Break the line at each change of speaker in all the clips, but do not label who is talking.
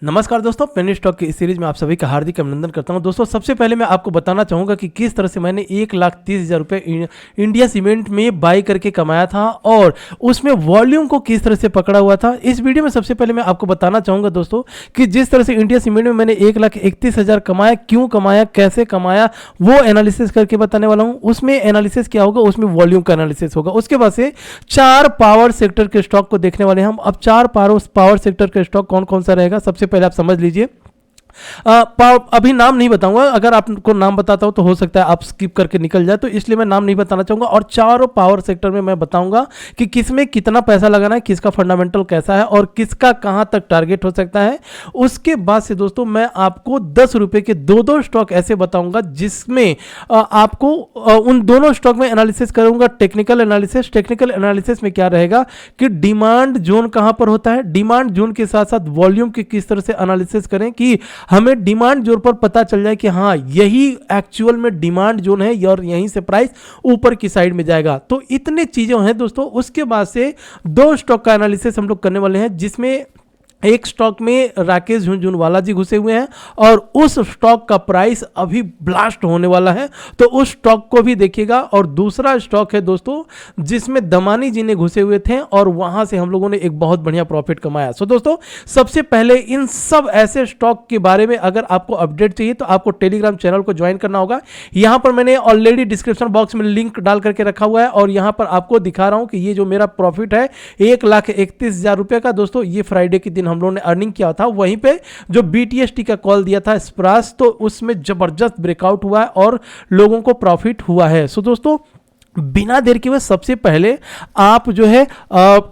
नमस्कार दोस्तों, penny stock की इस सीरीज में आप सभी का हार्दिक अभिनंदन करता हूं। दोस्तों, सबसे पहले मैं आपको बताना चाहूंगा कि किस तरह से मैंने 1,30,000 रुपये इंडिया सीमेंट में बाई करके कमाया था और उसमें वॉल्यूम को किस तरह से पकड़ा हुआ था। इस वीडियो में सबसे पहले मैं आपको बताना चाहूंगा दोस्तों कि जिस तरह से इंडिया सीमेंट में मैंने 1,31,000 कमाया, क्यों कमाया, कैसे कमाया, वो एनालिसिस करके बताने वाला हूँ। उसमें एनालिसिस क्या होगा, उसमें वॉल्यूम का एनालिसिस होगा। उसके बाद से 4 पावर सेक्टर के स्टॉक को देखने वाले हैं हम। अब 4 पावर सेक्टर के स्टॉक कौन कौन सा रहेगा, सबसे पहले आप समझ लीजिए। अभी नाम नहीं बताऊंगा, अगर आपको नाम बताता हूं तो हो सकता है आप स्किप करके निकल जाए, तो इसलिए मैं नाम नहीं बताना चाहूंगा। और चारों पावर सेक्टर में मैं बताऊंगा कि किसमें कितना पैसा लगाना है, किसका फंडामेंटल कैसा है और किसका कहां तक टारगेट हो सकता है। उसके बाद से दोस्तों मैं आपको 10 रुपए के दो स्टॉक ऐसे बताऊंगा जिसमें आपको उन दोनों स्टॉक में एनालिसिस करूंगा। टेक्निकल एनालिसिस में क्या रहेगा कि डिमांड जोन कहां पर होता है, डिमांड जोन के साथ साथ वॉल्यूम की किस तरह से एनालिसिस करें कि हमें डिमांड जोन पर पता चल जाए कि हाँ यही एक्चुअल में डिमांड जोन है और यहीं से प्राइस ऊपर की साइड में जाएगा। तो इतने चीजें हैं दोस्तों। उसके बाद से 2 स्टॉक का एनालिसिस हम लोग करने वाले हैं, जिसमें एक स्टॉक में राकेश झुनझुनवाला जी घुसे हुए हैं और उस स्टॉक का प्राइस अभी ब्लास्ट होने वाला है, तो उस स्टॉक को भी देखिएगा। और दूसरा स्टॉक है दोस्तों जिसमें दमानी जी ने घुसे हुए थे और वहां से हम लोगों ने एक बहुत बढ़िया प्रॉफिट कमाया। सो दोस्तों, सबसे पहले इन सब ऐसे स्टॉक के बारे में अगर आपको अपडेट चाहिए तो आपको टेलीग्राम चैनल को ज्वाइन करना होगा। यहां पर मैंने ऑलरेडी डिस्क्रिप्शन बॉक्स में लिंक डाल करके रखा हुआ है और यहां पर आपको दिखा रहा हूं कि ये जो मेरा प्रॉफिट है 1,31,000 रुपए का दोस्तों, ये फ्राइडे के दिन हम लोगों ने अर्निंग किया था। वहीं पे जो BTST का कॉल दिया था स्प्रास, तो उसमें जबरदस्त ब्रेकआउट हुआ है और लोगों को प्रॉफिट हुआ है। सो दोस्तों, बिना देर के हुए सबसे पहले आप जो है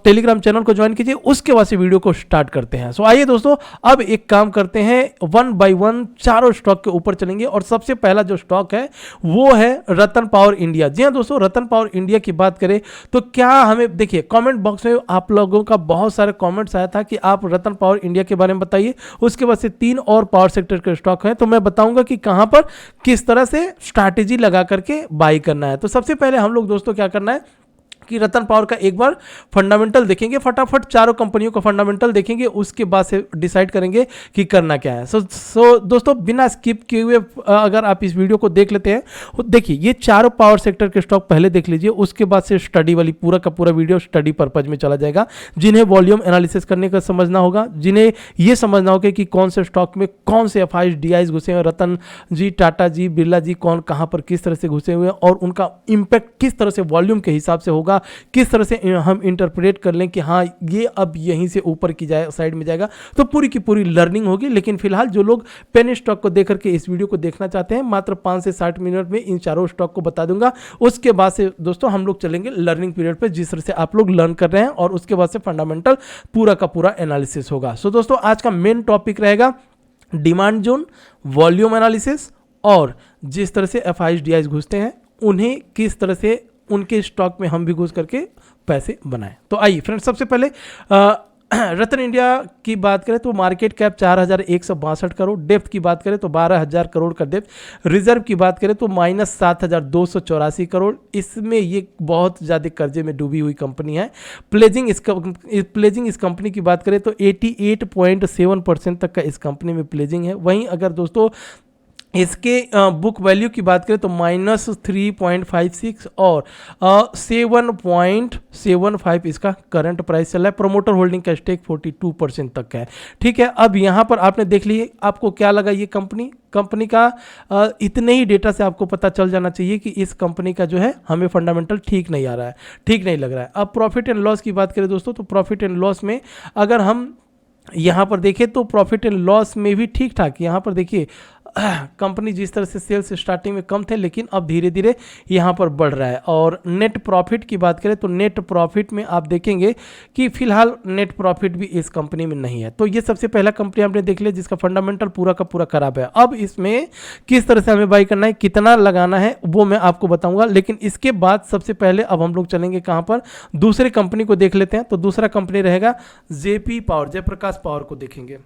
टेलीग्राम चैनल को ज्वाइन कीजिए, उसके बाद से वीडियो को स्टार्ट करते हैं। सो आइए दोस्तों, अब एक काम करते हैं, 1 बाय 1 चारों स्टॉक के ऊपर चलेंगे। और सबसे पहला जो स्टॉक है वो है रतन पावर इंडिया। जी हाँ दोस्तों, रतन पावर इंडिया की बात करें तो क्या हमें, देखिए कमेंट बॉक्स में आप लोगों का बहुत सारे कमेंट्स आया था कि आप रतन पावर इंडिया के बारे में बताइए। उसके बाद से 3 और पावर सेक्टर के स्टॉक हैं, तो मैं बताऊंगा कि कहां पर किस तरह से स्ट्रैटेजी लगा करके बाई करना है। तो सबसे पहले हम लोग दोस्तों क्या करना है कि रतन पावर का एक बार फंडामेंटल देखेंगे, फटाफट चारों कंपनियों का फंडामेंटल देखेंगे, उसके बाद से डिसाइड करेंगे कि करना क्या है। सो दोस्तों, बिना स्किप किए हुए अगर आप इस वीडियो को देख लेते हैं, देखिए ये चारों पावर सेक्टर के स्टॉक पहले देख लीजिए, उसके बाद से स्टडी वाली पूरा का पूरा वीडियो स्टडी पर्पज में चला जाएगा। जिन्हें वॉल्यूम एनालिसिस करने का समझना होगा, जिन्हें ये समझना होगा कि कौन से स्टॉक में कौन से FIs DIs घुसे हैं, रतन जी, टाटा जी, बिरला जी कौन कहां पर किस तरह से घुसे हुए हैं और उनका इंपैक्ट किस तरह से वॉल्यूम के हिसाब से होगा, किस तरह से हम इंटरप्रेट कर लें कि हाँ ये अब यहीं से ऊपर की साइड में जाएगा, तो पूरी की पूरी लर्निंग होगी। लेकिन फिलहाल जो लोग पेनी स्टॉक को देख करके इस वीडियो को देखना चाहते हैं, मात्र 5 से 60 मिनट में इन चारों स्टॉक को बता दूंगा। उसके बाद से दोस्तों हम लोग चलेंगे लर्निंग पीरियड पे, जिस तरह से आप लोग लर्न कर रहे हैं, और उसके बाद से फंडामेंटल पूरा का पूरा एनालिसिस होगा। सो दोस्तों, आज का मेन टॉपिक रहेगा डिमांड जोन, वॉल्यूम एनालिसिस, और जिस तरह से FIs DIs घुसते हैं उन्हें किस तरह से उनके स्टॉक में हम भी घुस करके पैसे बनाएं। तो आइए फ्रेंड्स, सबसे पहले रतन इंडिया की बात करें तो मार्केट कैप 4,162 करोड़, डेप्थ की बात करें तो 12,000 करोड़ का डेप्थ, रिजर्व की बात करें तो -7,284 करोड़। इसमें ये बहुत ज़्यादा कर्जे में डूबी हुई कंपनी है। प्लेजिंग इस कंपनी की बात करें तो 88.7% तक का इस कंपनी में प्लेजिंग है। वहीं अगर दोस्तों इसके बुक वैल्यू की बात करें तो -3.56 और 7.75 इसका करंट प्राइस चल रहा है। प्रोमोटर होल्डिंग का स्टेक 42% तक का है। ठीक है, अब यहाँ पर आपने देख ली, आपको क्या लगा ये कंपनी का इतने ही डेटा से आपको पता चल जाना चाहिए कि इस कंपनी का जो है हमें फंडामेंटल ठीक नहीं आ रहा है, ठीक नहीं लग रहा है। अब प्रॉफिट एंड लॉस की बात करें दोस्तों, तो प्रॉफिट एंड लॉस में अगर हम यहाँ पर देखें तो प्रॉफिट एंड लॉस में भी ठीक ठाक, यहाँ पर देखिए कंपनी जिस तरह से सेल्स स्टार्टिंग में कम थे लेकिन अब धीरे धीरे यहाँ पर बढ़ रहा है। और नेट प्रॉफिट की बात करें तो नेट प्रॉफिट में आप देखेंगे कि फिलहाल नेट प्रॉफिट भी इस कंपनी में नहीं है। तो ये सबसे पहला कंपनी आपने देख लिया जिसका फंडामेंटल पूरा का पूरा खराब है। अब इसमें किस तरह से हमें बाई करना है, कितना लगाना है, वो मैं आपको बताऊंगा। लेकिन इसके बाद सबसे पहले अब हम लोग चलेंगे कहाँ पर, दूसरे कंपनी को देख लेते हैं। तो दूसरा कंपनी रहेगा JP पावर, जयप्रकाश पावर को देखेंगे।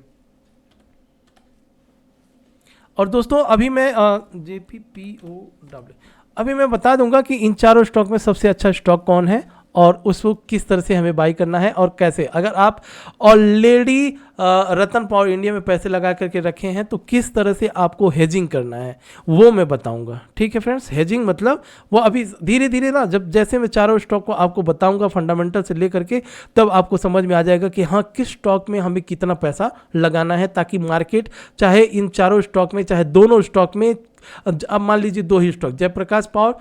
और दोस्तों अभी मैं JPPOW अभी मैं बता दूंगा कि इन चारों स्टॉक में सबसे अच्छा स्टॉक कौन है और उसको किस तरह से हमें बाई करना है और कैसे। अगर आप ऑलरेडी रतन पावर इंडिया में पैसे लगा करके रखे हैं, तो किस तरह से आपको हेजिंग करना है वो मैं बताऊंगा। ठीक है फ्रेंड्स, हेजिंग मतलब वो अभी धीरे धीरे ना, जब जैसे मैं चारों स्टॉक को आपको बताऊंगा फंडामेंटल से लेकर के, तब आपको समझ में आ जाएगा कि हाँ किस स्टॉक में हमें कितना पैसा लगाना है, ताकि मार्केट चाहे इन चारों स्टॉक में चाहे दोनों स्टॉक में, अब मान लीजिए दो ही स्टॉक जयप्रकाश पावर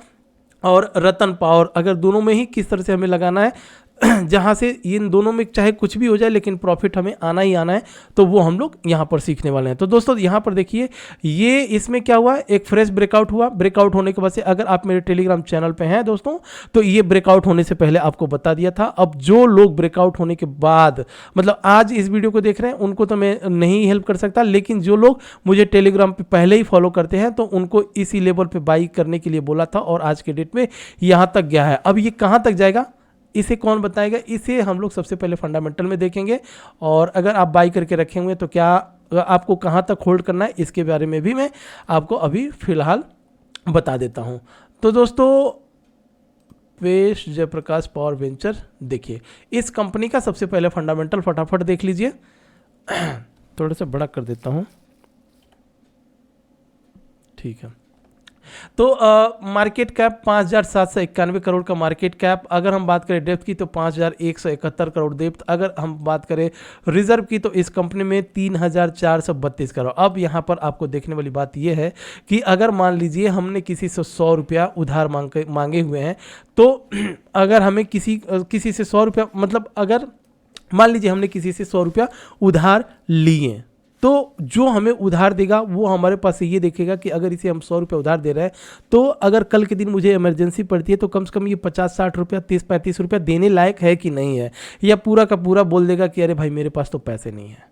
और रतन पावर, अगर दोनों में ही किस तरह से हमें लगाना है, जहाँ से इन दोनों में चाहे कुछ भी हो जाए लेकिन प्रॉफिट हमें आना ही आना है, तो वो हम लोग यहाँ पर सीखने वाले हैं। तो दोस्तों यहाँ पर देखिए, ये इसमें क्या हुआ, एक फ्रेश ब्रेकआउट हुआ। ब्रेकआउट होने के बाद से अगर आप मेरे टेलीग्राम चैनल पे हैं दोस्तों, तो ये ब्रेकआउट होने से पहले आपको बता दिया था। अब जो लोग ब्रेकआउट होने के बाद, मतलब आज इस वीडियो को देख रहे हैं, उनको तो मैं नहीं हेल्प कर सकता, लेकिन जो लोग मुझे टेलीग्राम पे पहले ही फॉलो करते हैं, तो उनको इसी लेवल पे बाई करने के लिए बोला था, और आज के डेट में यहाँ तक गया है। अब ये कहाँ तक जाएगा इसे कौन बताएगा, इसे हम लोग सबसे पहले फंडामेंटल में देखेंगे, और अगर आप बाई करके रखे हुए तो क्या आपको कहाँ तक होल्ड करना है, इसके बारे में भी मैं आपको अभी फिलहाल बता देता हूँ। तो दोस्तों पेश जयप्रकाश पावर वेंचर, देखिए इस कंपनी का सबसे पहले फंडामेंटल फटाफट देख लीजिए। थोड़ा सा बड़ा कर देता हूँ, ठीक है। तो मार्केट कैप 5,791 करोड़ का मार्केट कैप। अगर हम बात करें डेप्थ की तो 5,171 करोड़ डेप्थ। अगर हम बात करें रिजर्व की तो इस कंपनी में 3,432 करोड़। अब यहाँ पर आपको देखने वाली बात यह है कि अगर मान लीजिए हमने किसी से 100 रुपया उधार मांगे हुए हैं, तो अगर हमें किसी से 100 रुपया, मतलब अगर मान लीजिए हमने किसी से 100 रुपया उधार लिए, तो जो हमें उधार देगा वो हमारे पास से ये देखेगा कि अगर इसे हम 100 रुपये उधार दे रहे हैं, तो अगर कल के दिन मुझे इमरजेंसी पड़ती है तो कम से कम ये 50-60 रुपया 30-35 रुपया देने लायक है कि नहीं है, या पूरा का पूरा बोल देगा कि अरे भाई मेरे पास तो पैसे नहीं है।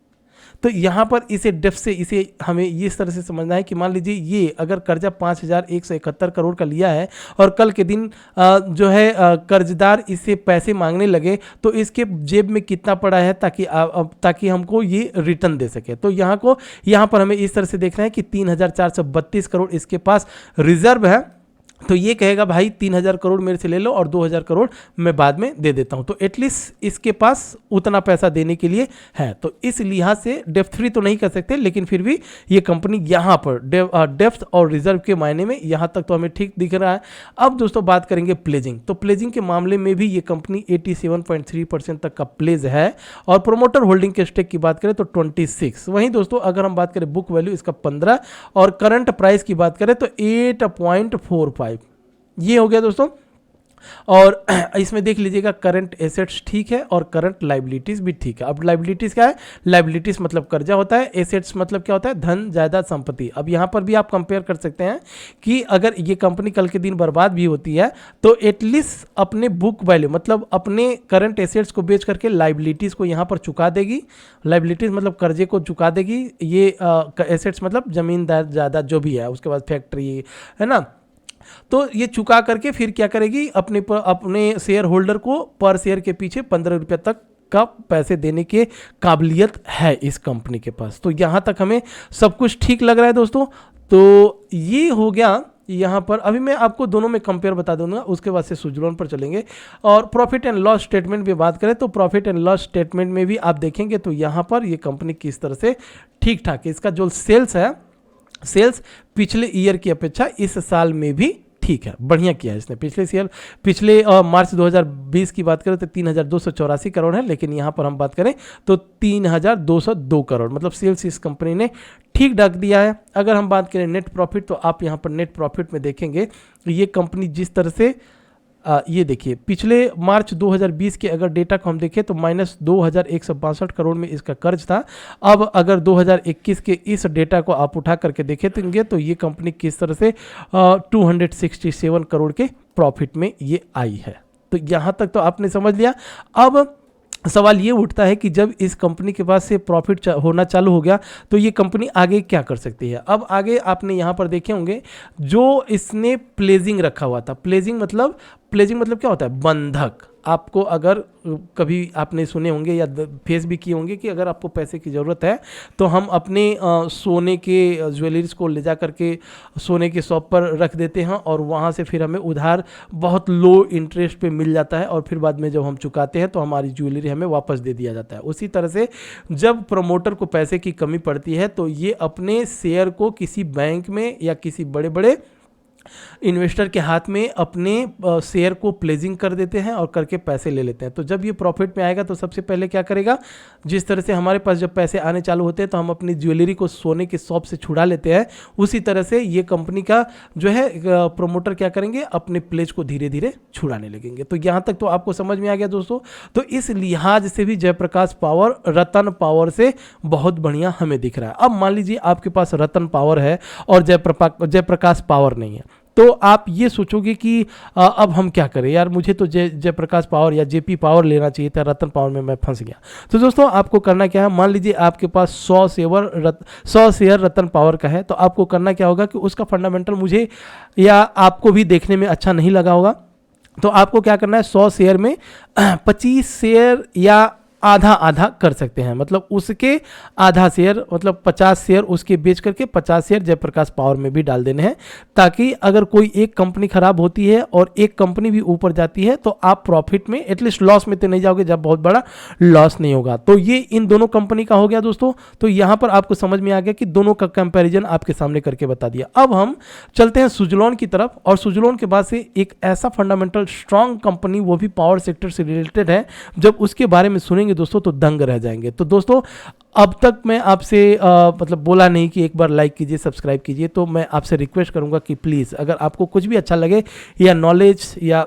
तो यहाँ पर इसे डेप्थ से इसे हमें इस तरह से समझना है कि मान लीजिए ये अगर कर्जा 5,171 करोड़ का लिया है, और कल के दिन जो है कर्जदार इससे पैसे मांगने लगे, तो इसके जेब में कितना पड़ा है, ताकि हमको ये रिटर्न दे सके। तो यहाँ पर हमें इस तरह से देखना है कि 3,432 करोड़ इसके पास रिजर्व है। तो ये कहेगा भाई 3,000 करोड़ मेरे से ले लो और 2,000 करोड़ मैं बाद में दे देता हूँ, तो एटलीस्ट इसके पास उतना पैसा देने के लिए है। तो इस लिहाज से डेप्थ फ्री तो नहीं कर सकते, लेकिन फिर भी ये कंपनी यहाँ पर डेप्थ और रिजर्व के मायने में यहाँ तक तो हमें ठीक दिख रहा है। अब दोस्तों बात करेंगे प्लेजिंग। तो प्लेजिंग के मामले में भी ये कंपनी 87.3% तक का प्लेज है, और प्रोमोटर होल्डिंग के स्टेक की बात करें तो 26। वहीं दोस्तों अगर हम बात करें बुक वैल्यू इसका 15, और करंट प्राइस की बात करें तो 8.45। ये हो गया दोस्तों। और इसमें देख लीजिएगा करंट एसेट्स ठीक है और करंट लाइबिलिटीज भी ठीक है। अब लाइबिलिटीज क्या है, लाइबिलिटीज मतलब कर्जा होता है, एसेट्स मतलब क्या होता है, धन जायदाद संपत्ति। अब यहाँ पर भी आप कंपेयर कर सकते हैं कि अगर ये कंपनी कल के दिन बर्बाद भी होती है तो एटलीस्ट अपने बुक वैल्यू मतलब अपने करंट एसेट्स को बेच करके लाइबिलिटीज को यहाँ पर चुका देगी। लाइबिलिटीज मतलब कर्जे को चुका देगी, ये एसेट्स मतलब जमीन जायदाद जो भी है, उसके बाद फैक्ट्री है ना, तो ये चुका करके फिर क्या करेगी, अपने शेयर होल्डर को पर शेयर के पीछे 15 रुपये तक का पैसे देने के काबिलियत है इस कंपनी के पास। तो यहाँ तक हमें सब कुछ ठीक लग रहा है दोस्तों। तो ये हो गया यहाँ पर। अभी मैं आपको दोनों में कंपेयर बता दूंगा, उसके बाद से सुजलोन पर चलेंगे। और प्रॉफिट एंड लॉस स्टेटमेंट में बात करें तो प्रॉफिट एंड लॉस स्टेटमेंट में भी आप देखेंगे तो यहाँ पर ये कंपनी किस तरह से ठीक ठाक है। इसका जो सेल्स है, सेल्स पिछले ईयर की अपेक्षा इस साल में भी ठीक है, बढ़िया किया है इसने। पिछले मार्च 2020 की बात करें तो 3,284 करोड़ है, लेकिन यहाँ पर हम बात करें तो 3,202 करोड़, मतलब सेल्स इस कंपनी ने ठीक ढक दिया है। अगर हम बात करें नेट प्रॉफिट तो आप यहाँ पर नेट प्रॉफिट में देखेंगे ये कंपनी जिस तरह से ये देखिए पिछले मार्च 2020 के अगर डेटा को हम देखें तो -2,162 करोड़ में इसका कर्ज था। अब अगर 2021 के इस डेटा को आप उठा करके देखेंगे तो ये कंपनी किस तरह से 267 करोड़ के प्रॉफिट में ये आई है। तो यहाँ तक तो आपने समझ लिया। अब सवाल ये उठता है कि जब इस कंपनी के पास से प्रॉफिट होना चालू हो गया तो ये कंपनी आगे क्या कर सकती है। अब आगे आपने यहाँ पर देखे होंगे जो इसने प्लेजिंग रखा हुआ था। प्लेजिंग मतलब क्या होता है, बंधक। आपको अगर कभी आपने सुने होंगे या फेस भी किए होंगे कि अगर आपको पैसे की ज़रूरत है तो हम अपने सोने के ज्वेलरीज को ले जा करके सोने के शॉप पर रख देते हैं और वहाँ से फिर हमें उधार बहुत लो इंटरेस्ट पे मिल जाता है और फिर बाद में जब हम चुकाते हैं तो हमारी ज्वेलरी हमें वापस दे दिया जाता है। उसी तरह से जब प्रमोटर को पैसे की कमी पड़ती है तो ये अपने शेयर को किसी बैंक में या किसी बड़े बड़े इन्वेस्टर के हाथ में अपने शेयर को प्लेजिंग कर देते हैं और करके पैसे ले लेते हैं। तो जब ये प्रॉफिट में आएगा तो सबसे पहले क्या करेगा, जिस तरह से हमारे पास जब पैसे आने चालू होते हैं तो हम अपनी ज्वेलरी को सोने के शॉप से छुड़ा लेते हैं, उसी तरह से ये कंपनी का जो है प्रमोटर क्या करेंगे, अपने प्लेज को धीरे धीरे छुड़ाने लगेंगे। तो यहाँ तक तो आपको समझ में आ गया दोस्तों। तो इस लिहाज से भी जयप्रकाश पावर रतन पावर से बहुत बढ़िया हमें दिख रहा है। अब मान लीजिए आपके पास रतन पावर है और जयप्रकाश पावर नहीं है, तो आप ये सोचोगे कि अब हम क्या करें यार, मुझे तो जयप्रकाश पावर या जेपी पावर लेना चाहिए था, रतन पावर में मैं फंस गया। तो दोस्तों आपको करना क्या है, मान लीजिए आपके पास 100 शेयर रतन पावर का है, तो आपको करना क्या होगा कि उसका फंडामेंटल मुझे या आपको भी देखने में अच्छा नहीं लगा होगा। तो आपको क्या करना है, 100 शेयर में 25 शेयर या आधा आधा कर सकते हैं, मतलब उसके आधा शेयर मतलब 50 शेयर उसके बेच करके 50 शेयर जयप्रकाश पावर में भी डाल देने हैं, ताकि अगर कोई एक कंपनी खराब होती है और एक कंपनी भी ऊपर जाती है तो आप प्रॉफिट में एटलीस्ट लॉस में तो नहीं जाओगे, जब बहुत बड़ा लॉस नहीं होगा। तो ये इन दोनों कंपनी का हो गया दोस्तों। तो यहाँ पर आपको समझ में आ गया कि दोनों का कंपेरिजन आपके सामने करके बता दिया। अब हम चलते हैं सुजलॉन की तरफ, और सुजलॉन के बाद से एक ऐसा फंडामेंटल स्ट्रॉन्ग कंपनी, वो भी पावर सेक्टर से रिलेटेड है, जब उसके बारे में सुनेंगे दोस्तों तो दंग रह जाएंगे। तो दोस्तों अब तक मैं आपसे मतलब बोला नहीं कि एक बार लाइक कीजिए, सब्सक्राइब कीजिए, तो मैं आपसे रिक्वेस्ट करूंगा कि प्लीज़ अगर आपको कुछ भी अच्छा लगे या नॉलेज या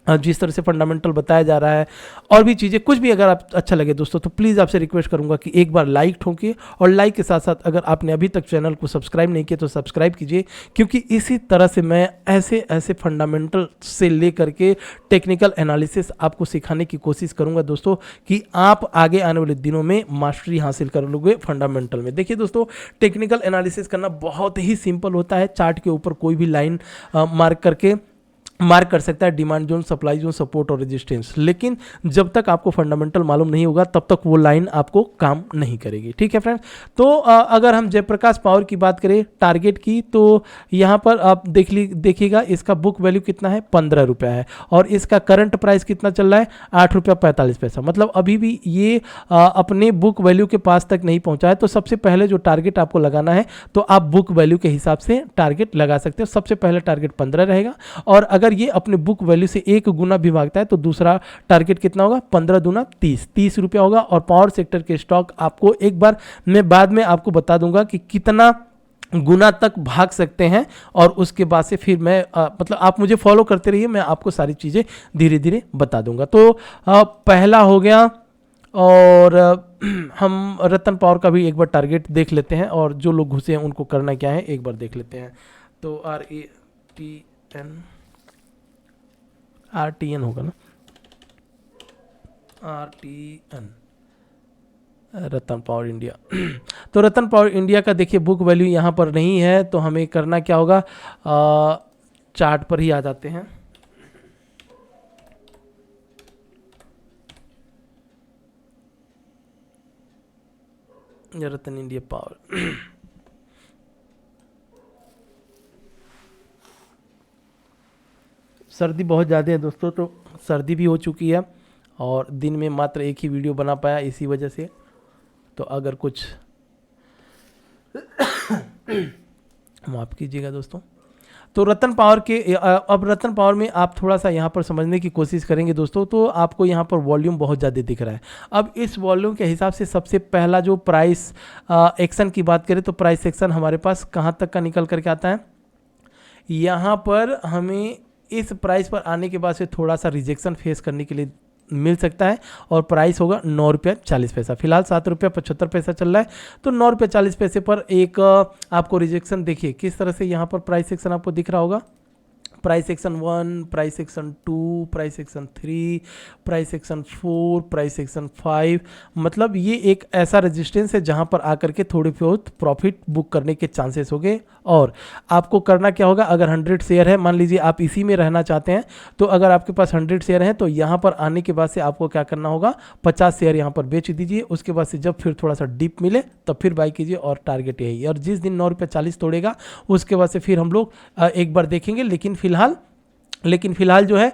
जिस तरह से फंडामेंटल बताया जा रहा है और भी चीज़ें कुछ भी अगर आप अच्छा लगे दोस्तों, तो प्लीज़ आपसे रिक्वेस्ट करूंगा कि एक बार लाइक ठोंकिए, और लाइक के साथ साथ अगर आपने अभी तक चैनल को सब्सक्राइब नहीं किया तो सब्सक्राइब कीजिए, क्योंकि इसी तरह से मैं ऐसे फंडामेंटल से लेकर के टेक्निकल एनालिसिस आपको सिखाने की कोशिश करूंगा दोस्तों, कि आप आगे आने वाले दिनों में मास्टरी हासिल कर लोगे फंडामेंटल में। देखिए दोस्तों, टेक्निकल एनालिसिस करना बहुत ही सिंपल होता है। चार्ट के ऊपर कोई भी लाइन मार्क कर सकता है, demand zone, supply zone, support और रेजिस्टेंस, लेकिन जब तक आपको फंडामेंटल मालूम नहीं होगा तब तक वो लाइन आपको काम नहीं करेगी। ठीक है फ्रेंड्स। तो अगर हम जयप्रकाश पावर की बात करें टारगेट की, तो यहाँ पर आप देखिएगा इसका बुक वैल्यू कितना है, 15 रुपया है, और इसका करंट प्राइस कितना चल रहा है, 8 रुपया 45 पैसा, मतलब अभी भी ये अपने बुक वैल्यू के पास तक नहीं पहुंचा है। तो सबसे पहले जो टारगेट आपको लगाना है, तो आप बुक वैल्यू के हिसाब से टारगेट लगा सकते हो। सबसे पहले टारगेट 15 रहेगा, और अगर ये अपने बुक वैल्यू से 1 गुना भी भागता है तो दूसरा टारगेट कितना होगा, 15 दूना 30 रुपया होगा। और पावर सेक्टर के स्टॉक आपको एक बार मैं बाद में आपको बता दूंगा कि कितना गुना तक भाग सकते हैं, और उसके बाद से फिर मैं मतलब आप मुझे फॉलो करते रहिए, मैं आपको सारी चीज़ें धीरे धीरे बता दूंगा। तो पहला हो गया, और हम रतन पावर का भी एक बार टारगेट देख लेते हैं, और जो लोग घुसे हैं उनको करना क्या है एक बार देख लेते हैं। तो RTN होगा ना, RTN, रतन पावर इंडिया। तो रतन पावर इंडिया का देखिए बुक वैल्यू यहाँ पर नहीं है, तो हमें करना क्या होगा, चार्ट पर ही आ जाते हैं। रतन इंडिया पावर सर्दी बहुत ज़्यादा है दोस्तों, तो सर्दी भी हो चुकी है और दिन में मात्र एक ही वीडियो बना पाया इसी वजह से। तो अगर कुछ माफ़ कीजिएगा दोस्तों। तो रतन पावर के अब रतन पावर में आप थोड़ा सा यहाँ पर समझने की कोशिश करेंगे दोस्तों, तो आपको यहाँ पर वॉल्यूम बहुत ज़्यादा दिख रहा है। अब इस वॉल्यूम के हिसाब से सबसे पहला जो प्राइस एक्शन की बात करें, तो प्राइस एक्शन हमारे पास कहाँ तक का निकल करके आता है, यहाँ पर हमें इस प्राइस पर आने के बाद से थोड़ा सा रिजेक्शन फेस करने के लिए मिल सकता है, और प्राइस होगा 9 रुपया 40 पैसा। फिलहाल 7 रुपया 75 पैसा चल रहा है, तो 9 रुपया 40 पैसे पर एक आपको रिजेक्शन देखिए किस तरह से यहाँ पर प्राइस सेक्शन आपको दिख रहा होगा। Price section 1, price section 2, price section 3, price section 4, price section 5। मतलब ये एक ऐसा रेजिस्टेंस है जहां पर आकर के थोड़ी बहुत प्रॉफिट बुक करने के चांसेस हो गए। और आपको करना क्या होगा, अगर 100 शेयर है, मान लीजिए आप इसी में रहना चाहते हैं, तो अगर आपके पास 100 शेयर हैं तो यहाँ पर आने के बाद से आपको क्या करना होगा, 50 शेयर यहाँ पर बेच दीजिए। उसके बाद से जब फिर थोड़ा सा डिप मिले तब फिर बाई कीजिए, और टारगेट यही। और जिस दिन 9.40 तोड़ेगा उसके बाद से फिर हम लोग एक बार देखेंगे। लेकिन फिलहाल जो है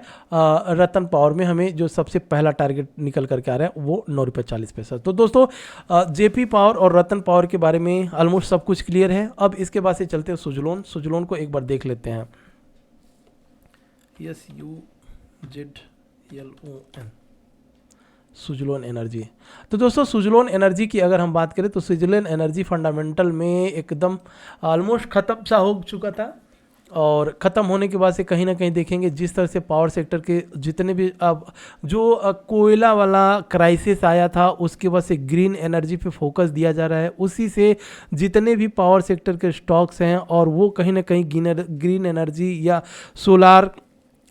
रतन पावर में हमें जो सबसे पहला टारगेट निकल करके आ रहा है वो 9.40 तो दोस्तों जेपी पावर और रतन पावर के बारे में ऑलमोस्ट सब कुछ क्लियर है। अब इसके बाद से चलते हैं सुजलोन को एक बार देख लेते हैं। SUZLON, Suzlon energy. तो दोस्तों सुजलोन एनर्जी की अगर हम बात करें तो सुजलोन एनर्जी फंडामेंटल में एकदम ऑलमोस्ट ख़त्म सा हो चुका था, और ख़त्म होने के बाद से कहीं ना कहीं देखेंगे जिस तरह से पावर सेक्टर के जितने भी अब जो कोयला वाला क्राइसिस आया था उसके बाद से ग्रीन एनर्जी पे फोकस दिया जा रहा है, उसी से जितने भी पावर सेक्टर के स्टॉक्स हैं और वो कहीं ना कहीं ग्रीन एनर्जी या सोलार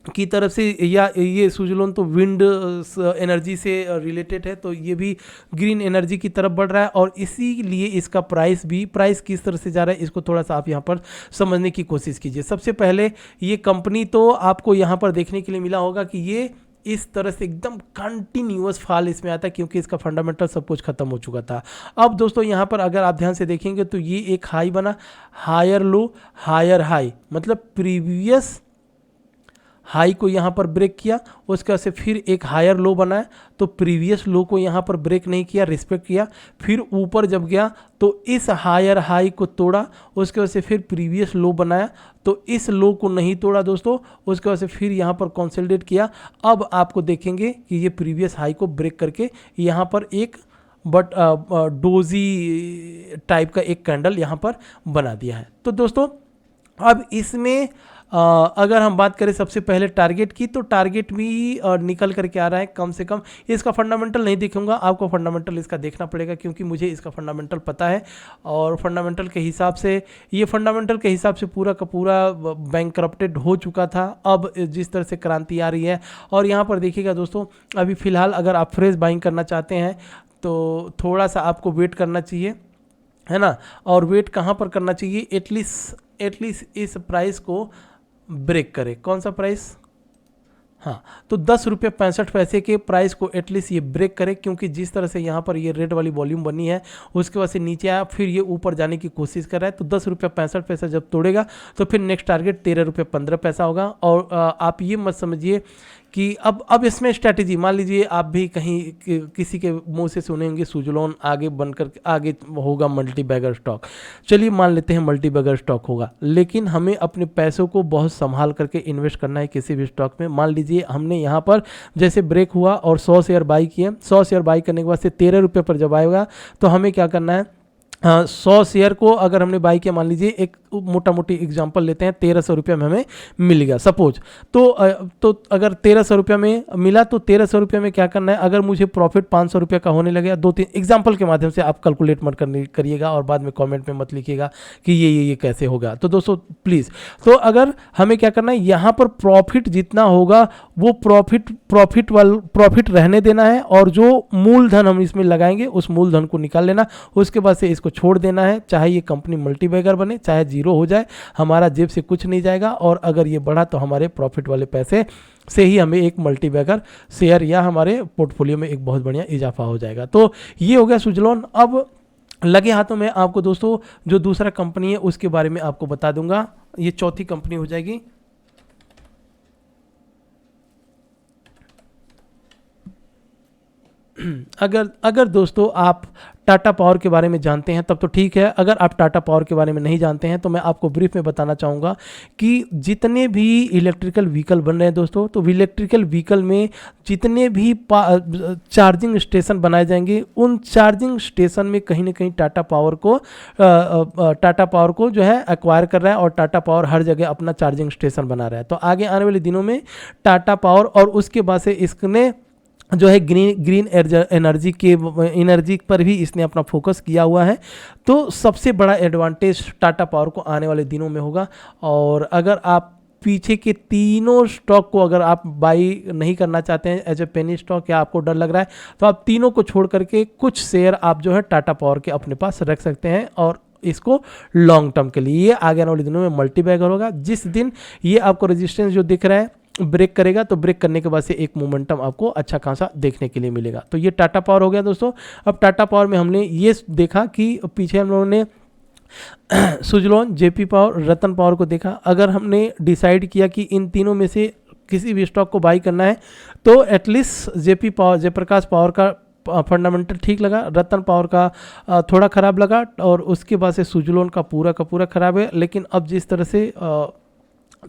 की तरफ से, या ये सुजलोन तो विंड एनर्जी से रिलेटेड है, तो ये भी ग्रीन एनर्जी की तरफ बढ़ रहा है। और इसीलिए इसका प्राइस किस तरह से जा रहा है इसको थोड़ा सा आप यहाँ पर समझने की कोशिश कीजिए। सबसे पहले ये कंपनी तो आपको यहाँ पर देखने के लिए मिला होगा कि ये इस तरह से एकदम कंटिन्यूअस फॉल इसमें आता है, क्योंकि इसका फंडामेंटल सब कुछ खत्म हो चुका था। अब दोस्तों यहाँ पर अगर आप ध्यान से देखेंगे तो ये एक हाई बना, हायर लो हायर हाई, मतलब प्रीवियस हाई को यहाँ पर ब्रेक किया, उसके बाद से फिर एक हायर लो बनाया, तो प्रीवियस लो को यहाँ पर ब्रेक नहीं किया, रिस्पेक्ट किया, फिर ऊपर जब गया तो इस हायर हाई को तोड़ा, उसके बाद से फिर प्रीवियस लो बनाया, तो इस लो को नहीं तोड़ा दोस्तों, उसके बाद से फिर यहाँ पर कंसोलिडेट किया। अब आपको देखेंगे कि ये प्रीवियस हाई को ब्रेक करके यहाँ पर एक डोजी टाइप का एक कैंडल यहाँ पर बना दिया है। तो दोस्तों अब इसमें अगर हम बात करें सबसे पहले टारगेट की, तो टारगेट भी निकल करके आ रहा है कम से कम। इसका फंडामेंटल नहीं दिखूंगा, आपको फंडामेंटल इसका देखना पड़ेगा, क्योंकि मुझे इसका फंडामेंटल पता है। और फंडामेंटल के हिसाब से पूरा का पूरा बैंकरप्टेड हो चुका था। अब जिस तरह से क्रांति आ रही है, और यहाँ पर देखिएगा दोस्तों, अभी फ़िलहाल अगर आप फ्रेश बाइंग करना चाहते हैं तो थोड़ा सा आपको वेट करना चाहिए, है ना। और वेट कहाँ पर करना चाहिए, एटलीस्ट इस प्राइस को ब्रेक करे। कौन सा प्राइस, हाँ, तो 10 रुपये 65 पैसे के प्राइस को एटलीस्ट ये ब्रेक करे, क्योंकि जिस तरह से यहाँ पर ये रेड वाली वॉल्यूम बनी है उसके बाद से नीचे आया, फिर ये ऊपर जाने की कोशिश कर रहा है। तो 10 रुपये 65 पैसा जब तोड़ेगा तो फिर नेक्स्ट टारगेट 13 रुपये 15 पैसा होगा। और आप ये मत समझिए कि अब इसमें स्ट्रैटेजी, मान लीजिए आप भी कहीं किसी के मुंह से सुने होंगे सुजलोन आगे बनकर आगे होगा मल्टी बैगर स्टॉक। चलिए मान लेते हैं मल्टी बैगर स्टॉक होगा, लेकिन हमें अपने पैसों को बहुत संभाल करके इन्वेस्ट करना है किसी भी स्टॉक में। मान लीजिए हमने यहाँ पर जैसे ब्रेक हुआ और 100 शेयर बाई किए, 100 शेयर बाई करने के बाद से 13 रुपये पर जब आएगा तो हमें क्या करना है, 100 शेयर को अगर हमने बाई किया, मान लीजिए एक मोटा मोटी एग्जांपल लेते हैं, 1300 रुपये में हमें मिल गया सपोज। तो अगर 1300 रुपये में मिला तो 1300 रुपये में क्या करना है, अगर मुझे प्रॉफिट 500 रुपये का होने लगे, 2-3 एग्जांपल के माध्यम से आप कैलकुलेट मत करिएगा और बाद में कमेंट में मत लिखिएगा कि ये कैसे होगा। तो दोस्तों प्लीज़, तो अगर हमें क्या करना है, यहाँ पर प्रॉफिट जितना होगा वो प्रॉफिट रहने देना है, और जो मूलधन हम इसमें लगाएंगे उस मूलधन को निकाल लेना, उसके बाद से इसको छोड़ देना है। चाहे ये कंपनी मल्टीबैगर बने, चाहे जीरो हो जाए, हमारा जेब से कुछ नहीं जाएगा। और अगर ये बढ़ा तो हमारे प्रॉफिट वाले पैसे से ही हमें एक मल्टीबैगर शेयर या हमारे पोर्टफोलियो में एक बहुत बढ़िया इजाफा हो जाएगा। तो ये हो गया सुजलोन। अब लगे हाथों में आपको दोस्तों जो दूसरा कंपनी है उसके बारे में आपको बता दूंगा, ये चौथी कंपनी हो जाएगी। अगर दोस्तों आप टाटा पावर के बारे में जानते हैं तब तो ठीक है, अगर आप टाटा पावर के बारे में नहीं जानते हैं तो मैं आपको ब्रीफ में बताना चाहूँगा कि जितने भी इलेक्ट्रिकल व्हीकल बन रहे हैं दोस्तों, तो इलेक्ट्रिकल व्हीकल में जितने भी चार्जिंग स्टेशन बनाए जाएंगे, उन चार्जिंग स्टेशन में कहीं ना कहीं टाटा पावर को जो है एक्वायर कर रहा है, और टाटा पावर हर जगह अपना चार्जिंग स्टेशन बना रहा है। तो आगे आने वाले दिनों में टाटा पावर और उसके बाद से इसने जो है ग्रीन एनर्जी पर भी इसने अपना फोकस किया हुआ है। तो सबसे बड़ा एडवांटेज टाटा पावर को आने वाले दिनों में होगा। और अगर आप पीछे के तीनों स्टॉक को अगर आप बाई नहीं करना चाहते हैं एज ए पेनी स्टॉक, या आपको डर लग रहा है, तो आप तीनों को छोड़ करके कुछ शेयर आप जो है टाटा पावर के अपने पास रख सकते हैं और इसको लॉन्ग टर्म के लिए। ये आगे आने वाले दिनों में मल्टी बैगर होगा। जिस दिन ये आपको रेजिस्टेंस जो दिख रहा है ब्रेक करेगा, तो ब्रेक करने के बाद से एक मोमेंटम आपको अच्छा खासा देखने के लिए मिलेगा। तो ये टाटा पावर हो गया दोस्तों। अब टाटा पावर में हमने ये देखा कि पीछे हम लोगों ने सुजलॉन, जेपी पावर, रतन पावर को देखा। अगर हमने डिसाइड किया कि इन तीनों में से किसी भी स्टॉक को बाई करना है, तो at least JP power, Jayprakash power का फंडामेंटल ठीक लगा, रतन पावर का थोड़ा ख़राब लगा, और उसके बाद से सुजलॉन का पूरा ख़राब है। लेकिन अब जिस तरह से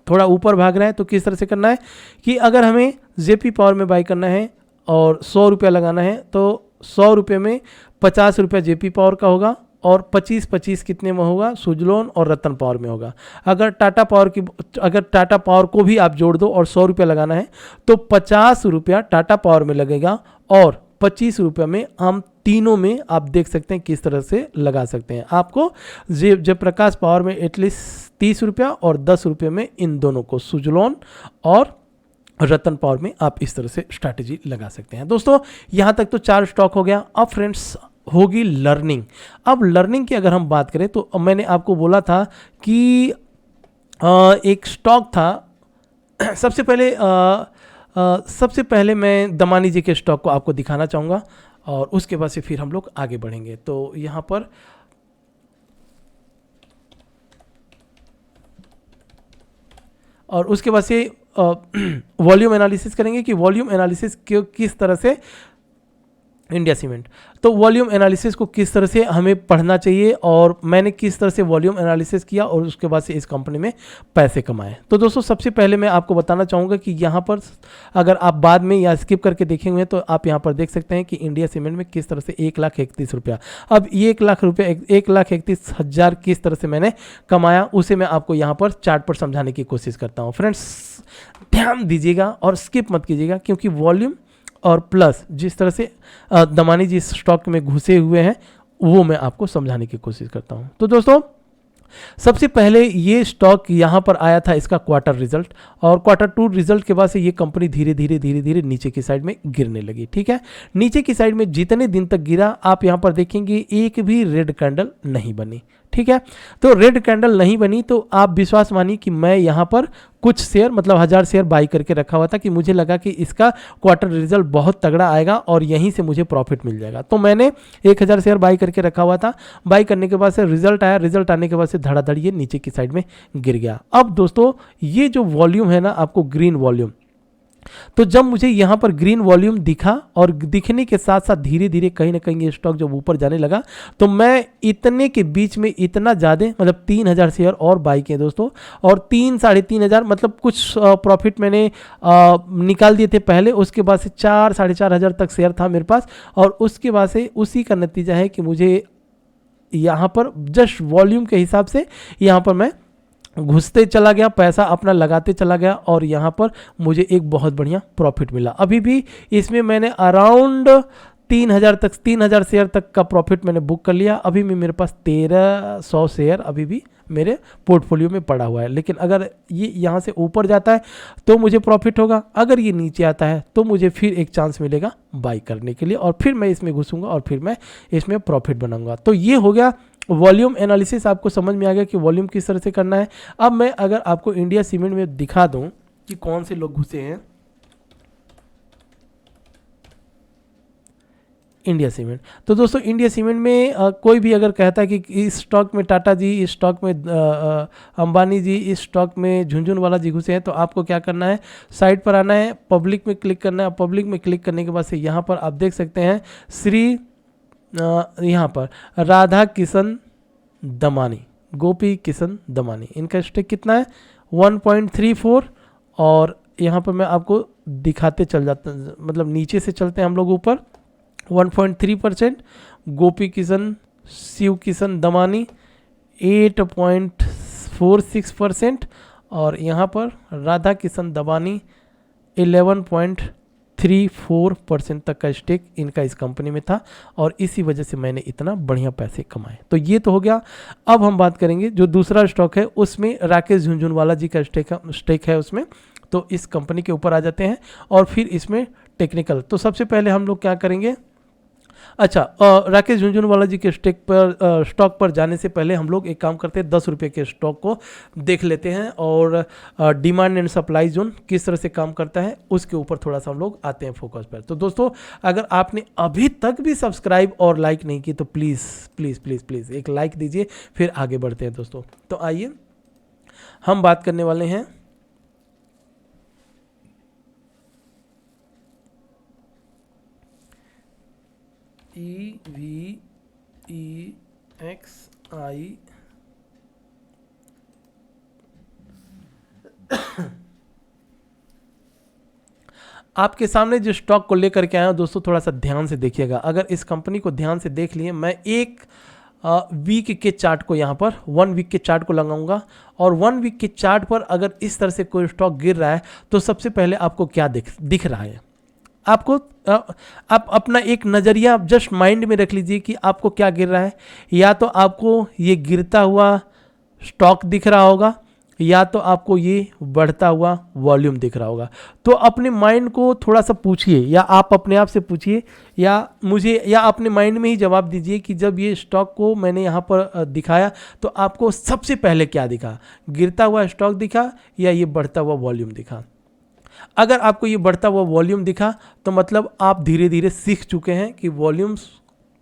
थोड़ा ऊपर भाग रहा है, तो किस तरह से करना है कि अगर हमें जेपी पावर में बाई करना है और 100 रुपया लगाना है, तो 100 रुपये में 50 रुपया जेपी पावर का होगा और 25 कितने में होगा, सुजलॉन और रतन पावर में होगा। अगर टाटा पावर को भी आप जोड़ दो और 100 रुपया लगाना है, तो 50 रुपया टाटा पावर में लगेगा और 25 रुपये में हम तीनों में आप देख सकते हैं किस तरह से लगा सकते हैं। आपको जयप्रकाश पावर में एटलीस्ट 30 रुपया और 10 रुपये में इन दोनों को, सुजलॉन और रतन पावर में आप इस तरह से स्ट्रैटेजी लगा सकते हैं। दोस्तों यहाँ तक तो 4 स्टॉक हो गया। अब फ्रेंड्स होगी लर्निंग। अब लर्निंग की अगर हम बात करें, तो मैंने आपको बोला था कि एक स्टॉक था। सबसे पहले मैं दमानी जी के स्टॉक को आपको दिखाना चाहूँगा और उसके बाद से फिर हम लोग आगे बढ़ेंगे। तो यहाँ पर और उसके बाद से वॉल्यूम एनालिसिस करेंगे कि वॉल्यूम एनालिसिस किस तरह से इंडिया सीमेंट, तो वॉल्यूम एनालिसिस को किस तरह से हमें पढ़ना चाहिए और मैंने किस तरह से वॉल्यूम एनालिसिस किया और उसके बाद से इस कंपनी में पैसे कमाए। तो दोस्तों सबसे पहले मैं आपको बताना चाहूँगा कि यहाँ पर अगर आप बाद में या स्किप करके देखेंगे तो आप यहाँ पर देख सकते हैं कि इंडिया सीमेंट में किस तरह से 1,31,000 रुपया, अब ये 1,31,000 किस तरह से मैंने कमाया, उसे मैं आपको यहाँ पर चार्ट पर समझाने की कोशिश करता हूँ। फ्रेंड्स ध्यान दीजिएगा और स्किप मत कीजिएगा, क्योंकि वॉल्यूम और प्लस जिस तरह से दमानी जी स्टॉक में घुसे हुए हैं वो मैं आपको समझाने की कोशिश करता हूं। तो दोस्तों सबसे पहले ये स्टॉक यहाँ पर आया था, इसका क्वार्टर रिजल्ट, और Q2 रिजल्ट के बाद से ये कंपनी धीरे धीरे नीचे की साइड में गिरने लगी। ठीक है, नीचे की साइड में जितने दिन तक गिरा आप यहाँ पर देखेंगे एक भी रेड कैंडल नहीं बनी। ठीक है, तो रेड कैंडल नहीं बनी तो आप विश्वास मानिए कि मैं यहाँ पर कुछ शेयर मतलब 1000 शेयर बाई करके रखा हुआ था कि मुझे लगा कि इसका क्वार्टर रिजल्ट बहुत तगड़ा आएगा और यहीं से मुझे प्रॉफिट मिल जाएगा। तो मैंने 1000 शेयर बाई करके रखा हुआ था। बाई करने के बाद से रिजल्ट आया, रिजल्ट आने के बाद से धड़ाधड़ ये नीचे की साइड में गिर गया। अब दोस्तों ये जो वॉल्यूम है ना, आपको ग्रीन वॉल्यूम, तो जब मुझे यहाँ पर ग्रीन वॉल्यूम दिखा और दिखने के साथ साथ धीरे धीरे कहीं ना कहीं ये स्टॉक जब ऊपर जाने लगा, तो मैं इतने के बीच में इतना ज़्यादा मतलब 3000 शेयर और बाई किए दोस्तों, और 3-3.5 मतलब कुछ प्रॉफिट मैंने निकाल दिए थे पहले। उसके बाद से 4-4.5 तक शेयर था मेरे पास, और उसके बाद से उसी का नतीजा है कि मुझे यहाँ पर जस्ट वॉल्यूम के हिसाब से यहाँ पर मैं घुसते चला गया, पैसा अपना लगाते चला गया और यहाँ पर मुझे एक बहुत बढ़िया प्रॉफिट मिला। अभी भी इसमें मैंने अराउंड 3000 शेयर तक का प्रॉफिट मैंने बुक कर लिया। अभी भी मेरे पास 1300 शेयर अभी भी मेरे पोर्टफोलियो में पड़ा हुआ है। लेकिन अगर ये यहाँ से ऊपर जाता है तो मुझे प्रॉफिट होगा, अगर ये नीचे आता है तो मुझे फिर एक चांस मिलेगा बाई करने के लिए, और फिर मैं इसमें घुसूंगा और फिर मैं इसमें प्रॉफिट बनाऊंगा। तो ये हो गया वॉल्यूम एनालिसिस, आपको समझ में आ गया कि वॉल्यूम किस तरह से करना है। अब मैं अगर आपको इंडिया सीमेंट में दिखा दूं कि कौन से लोग घुसे हैं, इंडिया सीमेंट, तो दोस्तों इंडिया सीमेंट में कोई भी अगर कहता है कि इस स्टॉक में टाटा जी, इस स्टॉक में अंबानी जी, इस स्टॉक में झुनझुनवाला जी घुसे हैं, तो आपको क्या करना है, साइड पर आना है, पब्लिक में क्लिक करना है। पब्लिक में क्लिक करने के बाद से यहाँ पर आप देख सकते हैं श्री यहाँ पर राधा किशन दमानी, गोपी किशन दमानी, इनका स्टेक कितना है 1.34, और यहाँ पर मैं आपको दिखाते चल जाता, मतलब नीचे से चलते हैं हम लोग ऊपर, 1.3%, गोपी किशन शिव किशन दमानी 8.46%, और यहाँ पर राधा किशन दमानी 11.3 3-4% तक का स्टेक इनका इस कंपनी में था और इसी वजह से मैंने इतना बढ़िया पैसे कमाए। तो ये तो हो गया। अब हम बात करेंगे जो दूसरा स्टॉक है उसमें राकेश झुनझुनवाला जी का स्टेक है उसमें। तो इस कंपनी के ऊपर आ जाते हैं और फिर इसमें टेक्निकल। तो सबसे पहले हम लोग क्या करेंगे, अच्छा राकेश झुनझुनवाला जी के स्टॉक पर जाने से पहले हम लोग एक काम करते हैं, 10 रुपये के स्टॉक को देख लेते हैं और डिमांड एंड सप्लाई जोन किस तरह से काम करता है उसके ऊपर थोड़ा सा हम लोग आते हैं फोकस पर। तो दोस्तों अगर आपने अभी तक भी सब्सक्राइब और लाइक नहीं की तो प्लीज़ प्लीज़ प्लीज़ प्लीज़ एक लाइक दीजिए, फिर आगे बढ़ते हैं दोस्तों। तो आइए हम बात करने वाले हैं EVEXI आपके सामने जो स्टॉक को लेकर के आया हूं दोस्तों, थोड़ा सा ध्यान से देखिएगा। अगर इस कंपनी को ध्यान से देख लिए, मैं एक वीक के चार्ट को यहाँ पर 1 वीक के चार्ट को लगाऊंगा और 1 वीक के चार्ट पर अगर इस तरह से कोई स्टॉक गिर रहा है तो सबसे पहले आपको क्या दिख रहा है, आपको आप अपना एक नज़रिया जस्ट माइंड में रख लीजिए कि आपको क्या गिर रहा है। या तो आपको ये गिरता हुआ स्टॉक दिख रहा होगा या तो आपको ये बढ़ता हुआ वॉल्यूम दिख रहा होगा। तो अपने माइंड को थोड़ा सा पूछिए या आप अपने आप से पूछिए या मुझे या अपने माइंड में ही जवाब दीजिए कि जब ये स्टॉक को मैंने यहाँ पर दिखाया तो आपको सबसे पहले क्या दिखा, गिरता हुआ स्टॉक दिखा या ये बढ़ता हुआ वॉल्यूम दिखा। अगर आपको ये बढ़ता हुआ वॉल्यूम दिखा तो मतलब आप धीरे धीरे सीख चुके हैं कि वॉल्यूम्स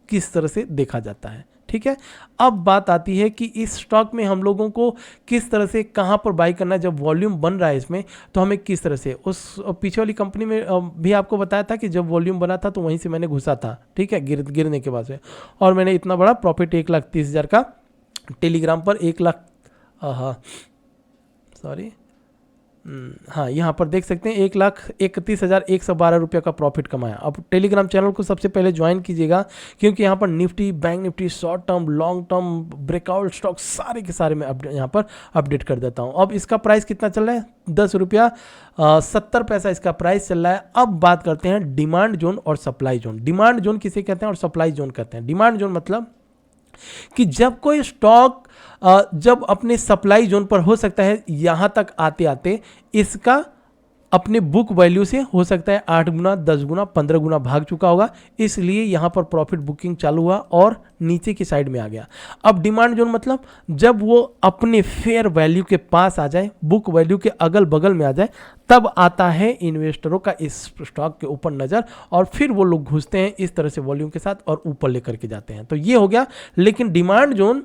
किस तरह से देखा जाता है। ठीक है, अब बात आती है कि इस स्टॉक में हम लोगों को किस तरह से कहाँ पर बाई करना है। जब वॉल्यूम बन रहा है इसमें तो हमें किस तरह से, उस पीछे वाली कंपनी में भी आपको बताया था कि जब वॉल्यूम बना था तो वहीं से मैंने घुसा था। ठीक है, गिरने के बाद से, और मैंने इतना बड़ा प्रॉफिट 1,30,000 का टेलीग्राम पर 1,00,000 पर देख सकते हैं 1,31,112 रुपये का प्रॉफिट कमाया। अब टेलीग्राम चैनल को सबसे पहले ज्वाइन कीजिएगा क्योंकि यहाँ पर Nifty, bank Nifty, short term, long term, breakout stock सारे के सारे मैं यहाँ पर अपडेट कर देता हूँ। अब इसका प्राइस कितना चल रहा है, 10 रुपया 70 पैसा इसका प्राइस चल रहा है। अब बात करते हैं डिमांड जोन और सप्लाई जोन। डिमांड जोन किसे कहते हैं और सप्लाई जोन कहते हैं। डिमांड जोन मतलब कि जब कोई स्टॉक जब अपने सप्लाई जोन पर हो सकता है यहां तक आते आते इसका अपने बुक वैल्यू से हो सकता है 8 गुना, 10 गुना, 15 गुना भाग चुका होगा, इसलिए यहां पर प्रॉफिट बुकिंग चालू हुआ और नीचे की साइड में आ गया। अब डिमांड जोन मतलब जब वो अपने फेयर वैल्यू के पास आ जाए, बुक वैल्यू के अगल बगल में आ जाए, तब आता है इन्वेस्टरों का इस स्टॉक के ऊपर नज़र और फिर वो लोग घुसते हैं इस तरह से वॉल्यूम के साथ और ऊपर लेकर के जाते हैं। तो ये हो गया। लेकिन डिमांड जोन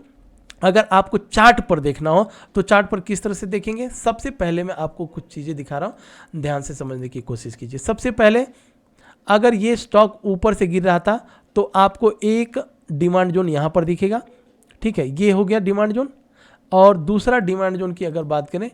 अगर आपको चार्ट पर देखना हो तो चार्ट पर किस तरह से देखेंगे, सबसे पहले मैं आपको कुछ चीज़ें दिखा रहा हूं, ध्यान से समझने की कोशिश कीजिए। सबसे पहले अगर ये स्टॉक ऊपर से गिर रहा था तो आपको एक डिमांड जोन यहां पर दिखेगा। ठीक है, ये हो गया डिमांड जोन। और दूसरा डिमांड जोन की अगर बात करें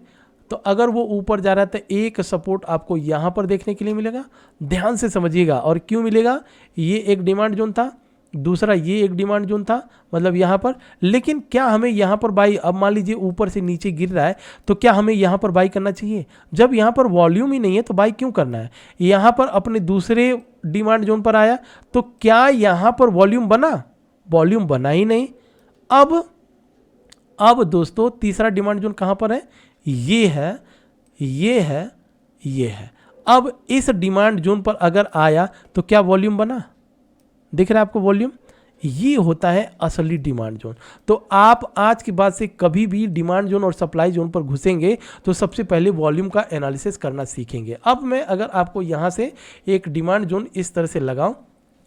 तो अगर वो ऊपर जा रहा है तो एक सपोर्ट आपको यहां पर देखने के लिए मिलेगा। ध्यान से समझिएगा और क्यों मिलेगा, ये एक डिमांड जोन था, दूसरा ये एक डिमांड जोन था, मतलब यहाँ पर। लेकिन क्या हमें यहाँ पर बाई, अब मान लीजिए ऊपर से नीचे गिर रहा है तो क्या हमें यहाँ पर बाई करना चाहिए? जब यहाँ पर वॉल्यूम ही नहीं है तो बाई क्यों करना है? यहाँ पर अपने दूसरे डिमांड जोन पर आया तो क्या यहाँ पर वॉल्यूम बना? वॉल्यूम बना ही नहीं। अब दोस्तों तीसरा डिमांड जोन कहाँ पर है? ये है, ये है, ये है। अब इस डिमांड जोन पर अगर आया तो क्या वॉल्यूम बना? दिख रहा है आपको वॉल्यूम? ये होता है असली डिमांड जोन। तो आप आज के बाद से कभी भी डिमांड जोन और सप्लाई जोन पर घुसेंगे तो सबसे पहले वॉल्यूम का एनालिसिस करना सीखेंगे। अब मैं अगर आपको यहाँ से एक डिमांड जोन इस तरह से लगाऊं,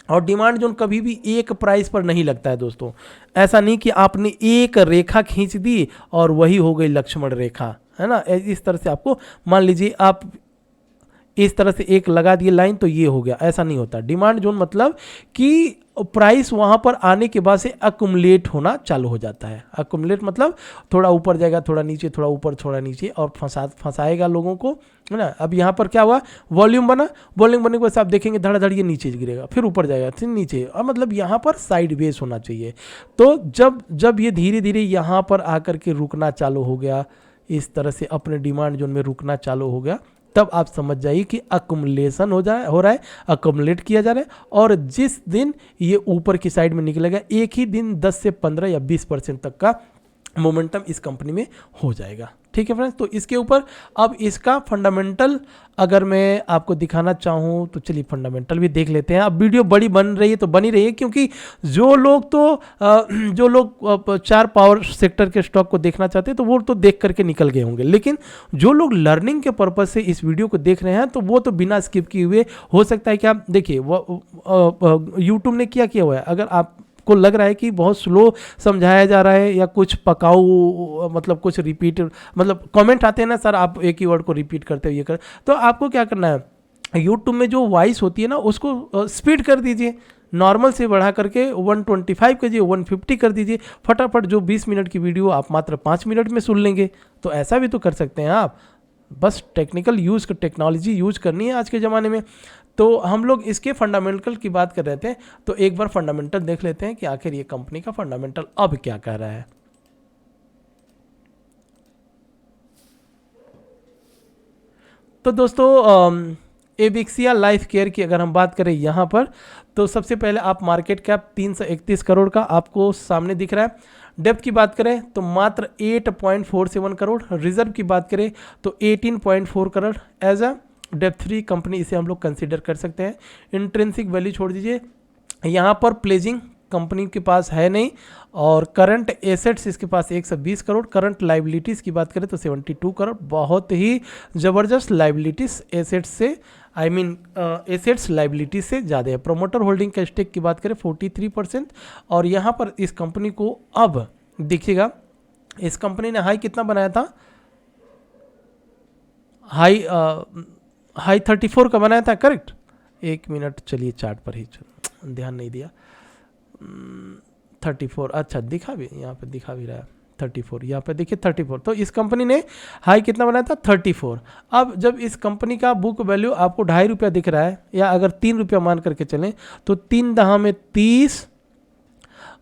और डिमांड जोन कभी भी एक प्राइस पर नहीं लगता है दोस्तों। ऐसा नहीं कि आपने एक रेखा खींच दी और वही हो गई लक्ष्मण रेखा, है ना। इस तरह से आपको मान लीजिए आप इस तरह से एक लगा दिए लाइन तो ये हो गया, ऐसा नहीं होता। डिमांड जोन मतलब कि प्राइस वहां पर आने के बाद से अकुमुलेट होना चालू हो जाता है। अकुमुलेट मतलब थोड़ा ऊपर जाएगा, थोड़ा नीचे, थोड़ा ऊपर, थोड़ा नीचे, और फंसाएगा लोगों को, है ना। अब यहाँ पर क्या हुआ, वॉल्यूम बना, वॉल्यूम बनने के बाद आप देखेंगे धड़ ये नीचे गिरेगा, फिर ऊपर जाएगा, फिर नीचे, और मतलब यहाँ पर साइड वेज होना चाहिए। तो जब ये धीरे धीरे यहाँ पर आकर के रुकना चालू हो गया, इस तरह से अपने डिमांड जोन में रुकना चालू हो गया, तब आप समझ जाइए कि अकुमुलेशन हो रहा है, अकुमुलेट किया जा रहा है। और जिस दिन ये ऊपर की साइड में निकलेगा, एक ही दिन 10 से 15 या 20% तक का मोमेंटम इस कंपनी में हो जाएगा। ठीक है फ्रेंड्स, तो इसके ऊपर अब इसका फंडामेंटल अगर मैं आपको दिखाना चाहूँ तो चलिए फंडामेंटल भी देख लेते हैं। अब वीडियो बड़ी बन रही है तो बनी रही है, क्योंकि जो लोग 4 पावर सेक्टर के स्टॉक को देखना चाहते हैं तो वो तो देख करके निकल गए होंगे, लेकिन जो लोग लर्निंग के पर्पज से इस वीडियो को देख रहे हैं तो वो तो बिना स्किप किए हुए, हो सकता है कि आप देखिए यूट्यूब ने क्या किया हुआ है, अगर आप को लग रहा है कि बहुत स्लो समझाया जा रहा है या कुछ पकाऊ, मतलब कुछ रिपीट, मतलब कमेंट आते हैं ना सर आप एक ही वर्ड को रिपीट करते हो ये कर, तो आपको क्या करना है, यूट्यूब में जो वॉइस होती है ना उसको स्पीड कर दीजिए, नॉर्मल से बढ़ा करके 125 कीजिए, 150 कर दीजिए, फटाफट जो 20 मिनट की वीडियो आप मात्र 5 मिनट में सुन लेंगे। तो ऐसा भी तो कर सकते हैं आप, बस टेक्नोलॉजी यूज करनी है आज के ज़माने में। तो हम लोग इसके फंडामेंटल की बात कर रहे थे, तो एक बार फंडामेंटल देख लेते हैं कि आखिर ये कंपनी का फंडामेंटल अब क्या कह रहा है। तो दोस्तों एबिक्सिया लाइफ केयर की अगर हम बात करें यहाँ पर, तो सबसे पहले आप मार्केट कैप 331 करोड़ का आपको सामने दिख रहा है। डेप्थ की बात करें तो मात्र 8.47 करोड़, रिजर्व की बात करें तो 18.4 करोड़। एज अ डेप्थ फ्री कंपनी इसे हम लोग कंसीडर कर सकते हैं। इंट्रिंसिक वैल्यू छोड़ दीजिए, यहाँ पर प्लेजिंग कंपनी के पास है नहीं, और करंट एसेट्स इसके पास 120 करोड़। करंट लाइबिलिटीज़ की बात करें तो 72 करोड़, बहुत ही ज़बरदस्त लाइबिलिटीज़ एसेट्स से, एसेट्स लाइबिलिटीज से ज़्यादा है। प्रोमोटर होल्डिंग का स्टेक की बात करें 43%। और यहाँ पर इस कंपनी को अब देखिएगा, इस कंपनी ने हाई कितना बनाया था, हाई 34 का बनाया था, करेक्ट। एक मिनट चलिए चार्ट पर ही ध्यान नहीं दिया। 34, अच्छा दिखा भी, यहाँ पे दिखा भी रहा है 34, यहाँ पे देखिए 34। तो इस कंपनी ने हाई कितना बनाया था, 34। अब जब इस कंपनी का बुक वैल्यू आपको 2.5 रुपया दिख रहा है, या अगर 3 रुपया मान करके चलें तो 3 दहा में 30,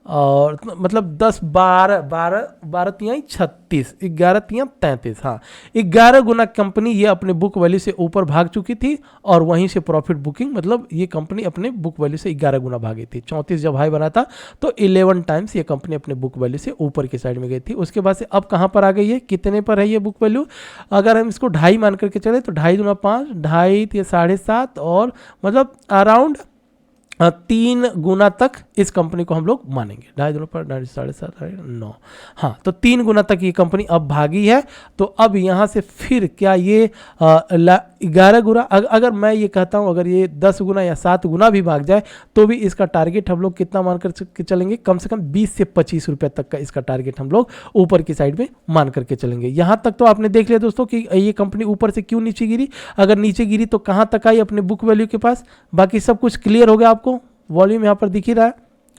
और मतलब 10 12 तियाई 36, 11 तिया 33, हाँ 11 गुना कंपनी ये अपने बुक वैल्यू से ऊपर भाग चुकी थी, और वहीं से प्रॉफिट बुकिंग, मतलब ये कंपनी अपने बुक वैल्यू से 11 गुना भागी थी। 34 जब हाई बना था तो 11 टाइम्स ये कंपनी अपने बुक वैल्यू से ऊपर की साइड में गई थी। उसके बाद से अब कहाँ पर आ गई है, कितने पर है ये बुक वैल्यू, अगर हम इसको 2.5 मान करके चले तो 2.5 गुना 5, 2.5 7.5, और मतलब अराउंड 3 गुना तक इस कंपनी को हम लोग मानेंगे। 2.5 पर 7.5 9, हाँ तो 3 गुना तक ये कंपनी अब भागी है। तो अब यहाँ से फिर क्या ये 11 गुना, अगर मैं ये कहता हूँ अगर ये 10 गुना या 7 गुना भी भाग जाए तो भी इसका टारगेट हम लोग कितना मान कर चलेंगे, कम से कम 20 से 25 रुपये तक का इसका टारगेट हम लोग ऊपर की साइड में मान करके चलेंगे। यहाँ तक तो आपने देख लिया दोस्तों कि ये कंपनी ऊपर से क्यों नीचे गिरी, अगर नीचे गिरी तो कहाँ तक आई अपने बुक वैल्यू के पास, बाकी सब कुछ क्लियर हो गया आपको, वॉल्यूम यहाँ पर दिख ही रहा है।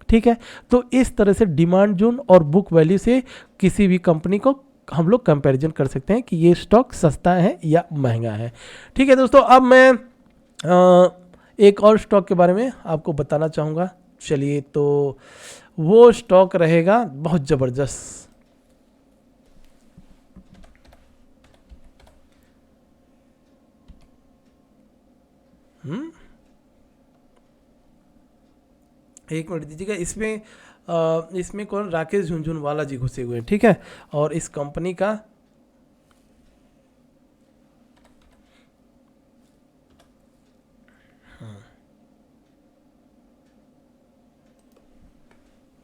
ठीक है, तो इस तरह से डिमांड जोन और बुक वैल्यू से किसी भी कंपनी को हम लोग कंपैरिजन कर सकते हैं कि ये स्टॉक सस्ता है या महंगा है। ठीक है दोस्तों, अब मैं एक और स्टॉक के बारे में आपको बताना चाहूँगा। चलिए, तो वो स्टॉक रहेगा बहुत ज़बरदस्त, एक मिनट दीजिएगा। इसमें कौन, राकेश झुनझुनवाला जी घुसे हुए हैं। ठीक है, और इस कंपनी का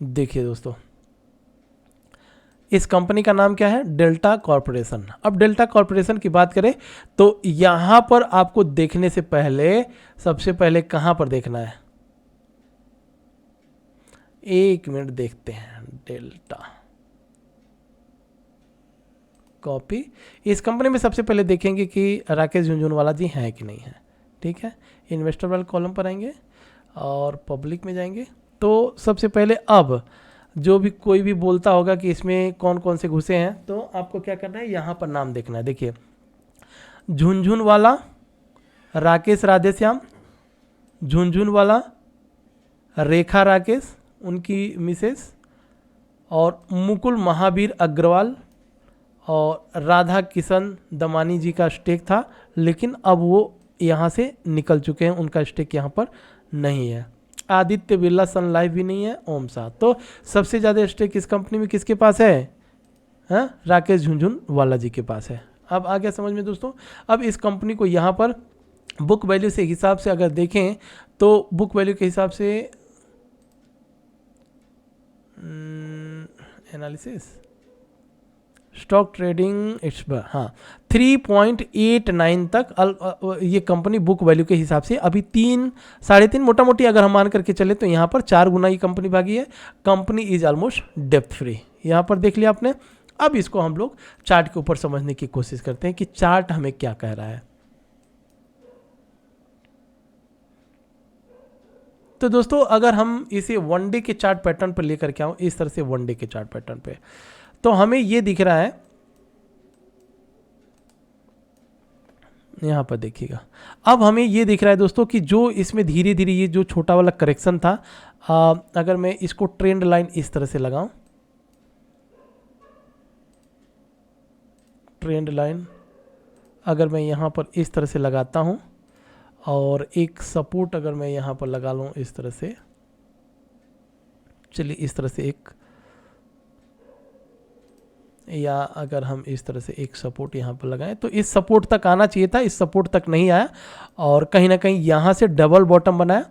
देखिए दोस्तों, इस कंपनी का नाम क्या है, डेल्टा कॉरपोरेशन। अब डेल्टा कॉरपोरेशन की बात करें तो यहां पर आपको देखने से पहले सबसे पहले कहां पर देखना है, एक मिनट देखते हैं। डेल्टा कॉपी, इस कंपनी में सबसे पहले देखेंगे कि राकेश झुनझुनवाला जी हैं कि नहीं है। ठीक है, इन्वेस्टर वाले कॉलम पर आएंगे और पब्लिक में जाएंगे, तो सबसे पहले अब जो भी कोई भी बोलता होगा कि इसमें कौन कौन से घुसे हैं, तो आपको क्या करना है, यहाँ पर नाम देखना है। देखिए, झुनझुनवाला, राकेश राधेश्याम, झुनझुनवाला, रेखा राकेश उनकी मिसेस, और मुकुल महावीर अग्रवाल, और राधा किशन दमानी जी का स्टेक था, लेकिन अब वो यहाँ से निकल चुके हैं, उनका स्टेक यहाँ पर नहीं है। आदित्य बिरला सन लाइफ भी नहीं है, ओम साथ। तो सबसे ज़्यादा स्टेक इस कंपनी में किसके पास है? हाँ, राकेश झुनझुनवाला जी के पास है। अब आ गया समझ में दोस्तों। अब इस कंपनी को यहाँ पर बुक वैल्यू से हिसाब से अगर देखें तो बुक वैल्यू के हिसाब से एनालिसिस स्टॉक ट्रेडिंग इट्स हाँ 3.89 तक ये कंपनी बुक वैल्यू के हिसाब से अभी 3-3.5 मोटा मोटी अगर हम मान करके चले तो यहाँ पर 4 गुना ये कंपनी भागी है। Company is almost depth free, यहाँ पर देख लिया आपने। अब इसको हम लोग चार्ट के ऊपर समझने की कोशिश करते हैं कि चार्ट हमें क्या कह रहा है। तो दोस्तों अगर हम इसे वन डे के चार्ट पैटर्न पर लेकर के आऊं, इस तरह से वन डे के चार्ट पैटर्न पे, तो हमें ये दिख रहा है, यहां पर देखिएगा। अब हमें ये दिख रहा है दोस्तों कि जो इसमें धीरे धीरे ये जो छोटा वाला करेक्शन था, अगर मैं इसको ट्रेंड लाइन इस तरह से लगाऊं, ट्रेंड लाइन अगर मैं यहां पर इस तरह से लगाता हूं और एक सपोर्ट अगर मैं यहाँ पर लगा लूँ इस तरह से, चलिए इस तरह से एक, या अगर हम इस तरह से एक सपोर्ट यहाँ पर लगाएं तो इस सपोर्ट तक आना चाहिए था, इस सपोर्ट तक नहीं आया और कहीं ना कहीं यहाँ से डबल बॉटम बनाया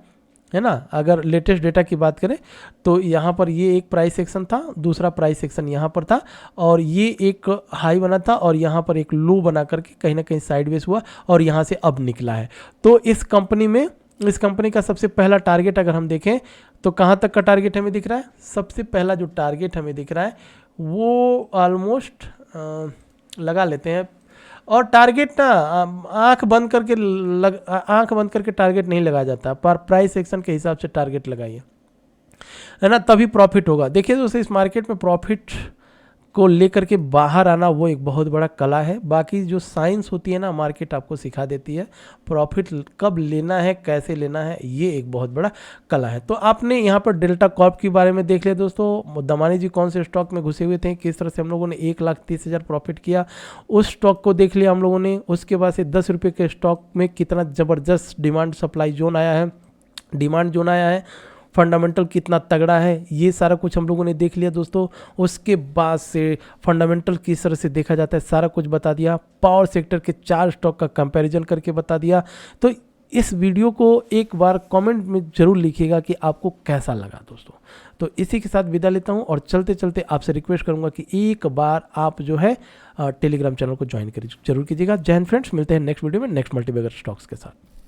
है ना। अगर लेटेस्ट डेटा की बात करें तो यहाँ पर ये एक प्राइस सेक्शन था, दूसरा प्राइस सेक्शन यहाँ पर था और ये एक हाई बना था और यहाँ पर एक लो बना करके कहीं ना कहीं साइडवेज हुआ और यहाँ से अब निकला है। तो इस कंपनी का सबसे पहला टारगेट अगर हम देखें तो कहाँ तक का टारगेट हमें दिख रहा है? सबसे पहला जो टारगेट हमें दिख रहा है वो ऑलमोस्ट लगा लेते हैं, और टारगेट ना आंख बंद करके टारगेट नहीं लगाया जाता, पर प्राइस सेक्शन के हिसाब से टारगेट लगाइए, है ना, तभी प्रॉफिट होगा। देखिए दोस्तों इस मार्केट में प्रॉफिट को लेकर के बाहर आना वो एक बहुत बड़ा कला है। बाकी जो साइंस होती है ना, मार्केट आपको सिखा देती है प्रॉफिट कब लेना है, कैसे लेना है, ये एक बहुत बड़ा कला है। तो आपने यहाँ पर डेल्टा कॉर्प के बारे में देख लिया दोस्तों, दमानी जी कौन से स्टॉक में घुसे हुए थे, किस तरह से हम लोगों ने 1,30,000 प्रॉफिट किया, उस स्टॉक को देख लिया हम लोगों ने। उसके बाद से 10 रुपये के स्टॉक में कितना ज़बरदस्त डिमांड सप्लाई जोन आया है, फंडामेंटल कितना तगड़ा है, ये सारा कुछ हम लोगों ने देख लिया दोस्तों। उसके बाद से फंडामेंटल किस तरह से देखा जाता है सारा कुछ बता दिया, पावर सेक्टर के 4 स्टॉक का कंपैरिजन करके बता दिया। तो इस वीडियो को एक बार कमेंट में ज़रूर लिखिएगा कि आपको कैसा लगा दोस्तों। तो इसी के साथ विदा लेता हूं और चलते चलते आपसे रिक्वेस्ट करूंगा कि एक बार आप जो है टेलीग्राम चैनल को ज्वाइन करिए, जरूर कीजिएगा। जय हिंद फ्रेंड्स, मिलते हैं नेक्स्ट वीडियो में नेक्स्ट मल्टीबैगर स्टॉक्स के साथ।